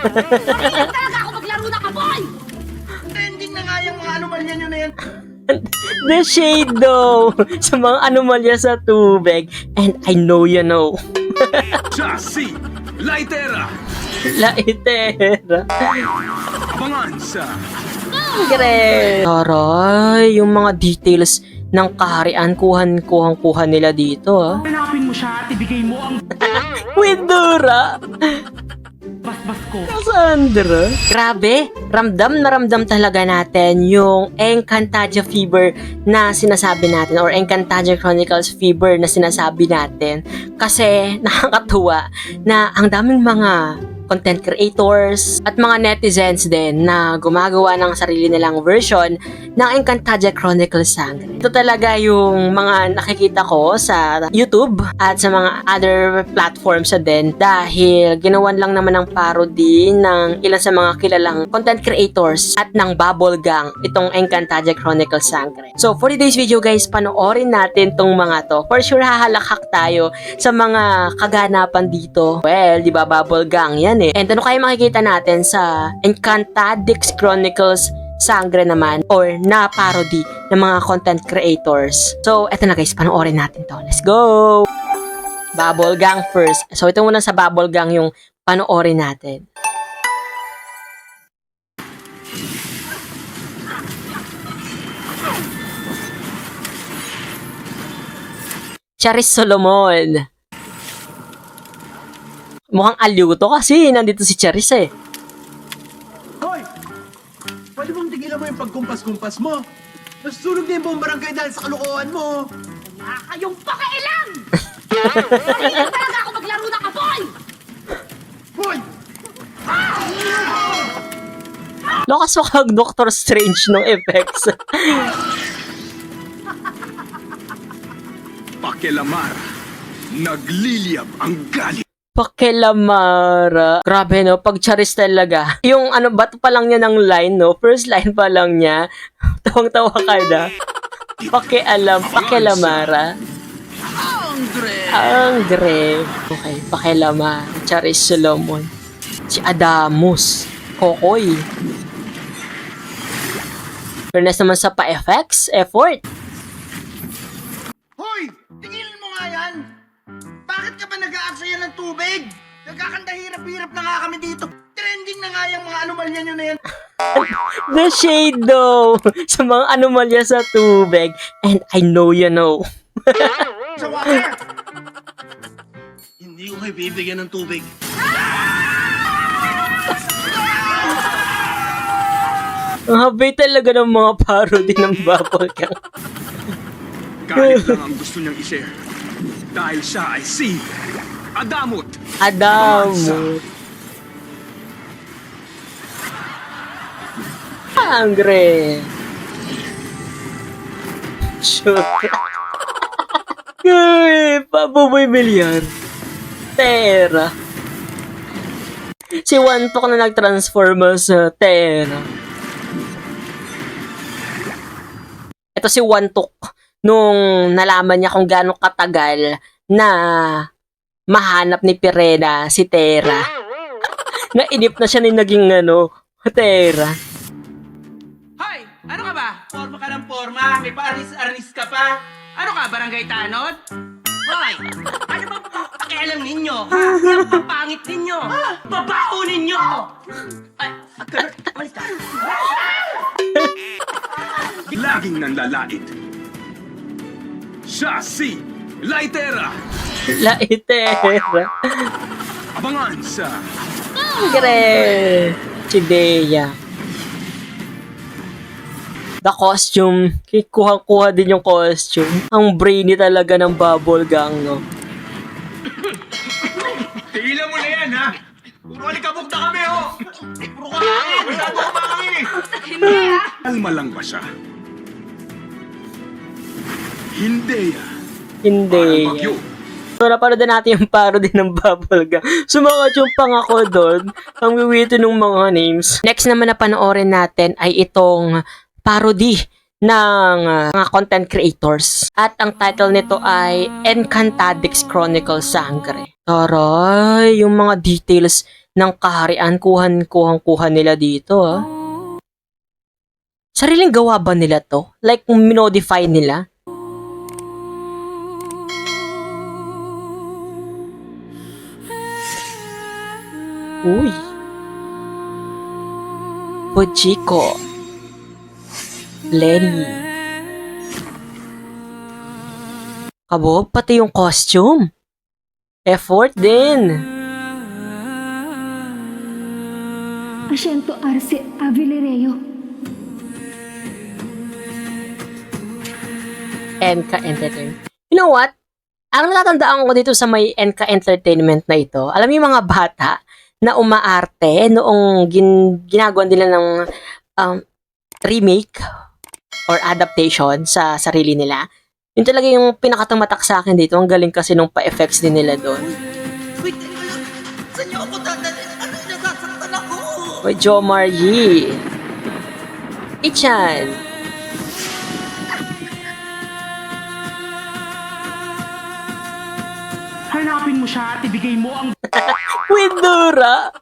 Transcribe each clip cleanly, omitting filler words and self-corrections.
Mahilig talaga ako maglaro na kaboy! Trending na nga yung mga anomalya nyo na yan. The shade daw sa mga anomalya sa tubig. And I know you know. Chassis, Laitera, Laitera. abangan sa Gre. Taray, yung mga details ng kaharian kuha nila dito, ah. Hanapin mo siya at ibigay mo ang Windura. basbas ko. Cassandra. Grabe, ramdam na ramdam talaga natin yung Encantadia fever na sinasabi natin or Encantadia Chronicles fever na sinasabi natin. Kasi nakakatuwa na ang daming mga content creators at mga netizens din na gumagawa ng sarili nilang version ng Encantadia Chronicles Sangre. Ito talaga yung mga nakikita ko sa YouTube at sa mga other platforms din dahil ginawan lang naman ng parody ng ilan sa mga kilalang content creators at ng Bubble Gang itong Encantadia Chronicles Sangre. So for today's video guys, panoorin natin tong mga to. For sure hahalakhak tayo sa mga kaganapan dito. Well, di ba Bubble Gang yan eh. And ano kaya makikita natin sa Encantadix Chronicles Sangre naman or na parody ng mga content creators. So, eto na guys, panoorin natin to. Let's go! Bubble Gang first. So, ito muna sa Bubble Gang yung panoorin natin. Charis Solomon. Mukhang aliw to kasi nandito si Charis eh. Hoy! Pwede bang tigilan mo yung pagkumpas-kumpas mo? Nasusunog na yung buong barangay dahil sa kalukuhan mo. Wala kayong pakailan! Mahilig talaga ako maglaro na kaboy! Hoy! Lakas wakag Doctor Strange nung effects. Pakilamar, nagliliyab ang galit. Pakilamara. Grabe no, pag Charis talaga. Yung ano, bato pa lang niya ng line no, first line pa lang niya. Tawang-tawa ka na. Pakilamara. Angre. Okay, pakilamara. Charis Solomon. Si Adamus. Kokoy. Fairness naman sa pa-effects, effort. Hoy! Tigilan mo nga yan! Bakit ka ba nag-aaksaya ng tubig? Nagkakanta hirap-hirap na nga kami dito. Trending na nga yung mga anomalya nyo na yan. The shade daw sa mga anomalya sa tubig. And I know you know. Sa water! Hindi ko kayo bibigyan ng tubig. Ang habay talaga ng mga parody ng Bubble Gang. Galit lang ang gusto niyang i-share. Dahil siya ay si Adamut. Adamut. Angre. Shoot. Ay, Pabuboy Milyar. Tera. Si Wantok na nag-transform sa Tera. Ito si Wantok nung nalaman niya kung gaano katagal na mahanap ni Pirena si Tera. Nainip na siya ni naging Tera. Hoy! Ano ka ba? Forma ka ng forma. May pa-arnis-arnis ka pa. Ano ka, barangay tanod? Hoy! Ano ba pakialam ninyo? Ha? Yung papangit ninyo? Babaho ninyo! Ay, malis ka. Laging nanlalait. Siya si Laitera, Laitera. abangan sa Gre. Si Dea. The costume. Kuha din yung costume. Ang brainy talaga ng Bubble Gang, no? tigilan mo na yan, ha? Puro alikabok na kami, ho! Puro kumangin! Masyado kumangin, eh! Hindi ah! Alma lang ba siya? Hindi, Hindi. Parang bagyo. So, napanood na natin yung parody ng Bubble Gang. Sumakat yung pangako doon. Ang wiwito ng mga names. Next naman na panoorin natin ay itong parody ng mga content creators. At ang title nito ay Encantadix Chronicles Sangre. Taray, yung mga details ng kaharian, kuha nila dito. Sariling gawa ba nila to? Like, minodify nila? Uy. Fujiko. Lenny. Kabog, pati yung costume. Effort din. Asiento Arce Avilereo. Enka Entertainment. You know what? Ang natatandaan ko dito sa may Enka Entertainment na ito, alam mo yung mga bata na umaarte noong ginagawa nila ng remake or adaptation sa sarili nila. Yun talaga yung pinakatumatak sa akin dito. Ang galing kasi nung pa-effects din nila doon. Wait, teka lang. Saan niyo ako dadalhin? Ano, nasasaktan ako? Oy, Jomar Yee. Ichan. Hanapin mo siya at ibigay mo ang Windura.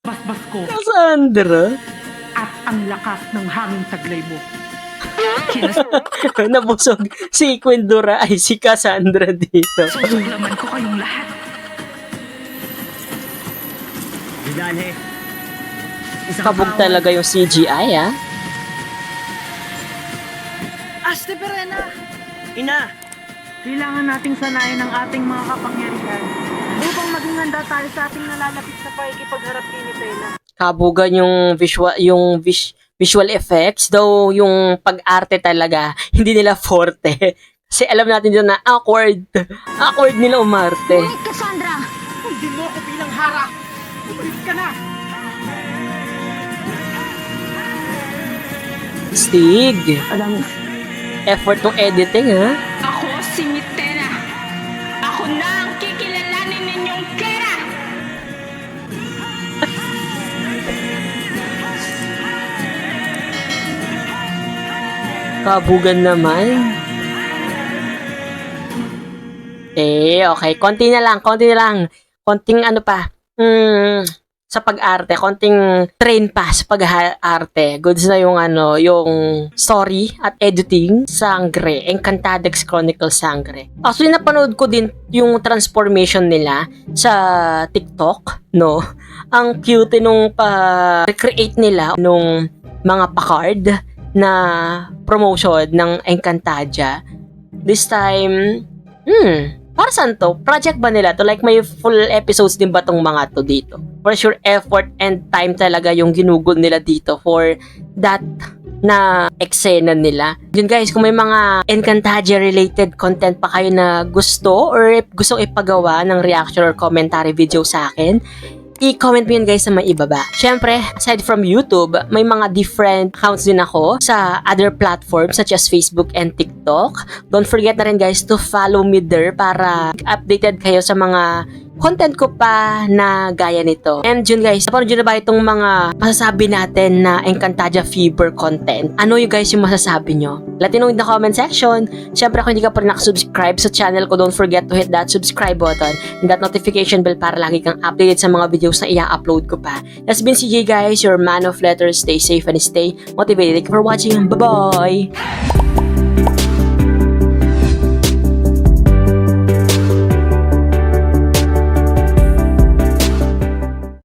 basbas ko Cassandra. at ang lakas ng hangin taglay mo. Nabusog si Quindura ay si Cassandra dito. Susuklaman ko kayong lahat. Bidane. Kabog talaga yung CGI, ah. Aste Perena! Ina! Kailangan nating sanayin ang ating mga kapangyarihan upang maging handa tayo sa ating nalalapit na pakikipagharap ni Tela. Kabugan yung visual effects, though yung pag-arte talaga hindi nila forte. Kasi alam natin dito na awkward nila umarte. Ngunit Cassandra, Hindi mo ako bilang harap. Umalis ka na. Stig. Alam, Effort ng editing, ha? Ako si Mitena. Ako na ang kikilalanin ninyong Kera. Kabugan naman. Okay. Konti na lang. Konting ano pa. Sa pag-arte, konting train pa sa pag-arte. Goods na yung yung story at editing. Sangre. Encantadix Chronicles Sangre. Actually, napanood ko din yung transformation nila sa TikTok, no? Ang cute nung pa-recreate nila nung mga pa-card na promotion ng Encantadia. This time, para saan to? Project ba nila to? Like, may full episodes din ba tong mga to dito? For sure, effort and time talaga yung ginugol nila dito for that na eksena nila. Yun guys, kung may mga Encantadia-related content pa kayo na gusto or gustong ipagawa ng reaction or commentary video sa akin, i-comment mo yun guys sa may ibaba. Syempre, aside from YouTube, may mga different accounts din ako sa other platforms such as Facebook and TikTok. Don't forget na rin guys to follow me there para updated kayo sa mga content ko pa na gaya nito. And yun guys, napanood nyo na ba itong mga masasabi natin na Encantadia Fever content? Ano yung guys yung masasabi nyo? Let me know in the comment section. Syempre kung hindi ka pa rin nakasubscribe sa channel ko, don't forget to hit that subscribe button and that notification bell para lagi kang updated sa mga videos na i-upload ko pa. That's been CJ guys, your man of letters. Stay safe and stay motivated. Thank you for watching. Bye-bye!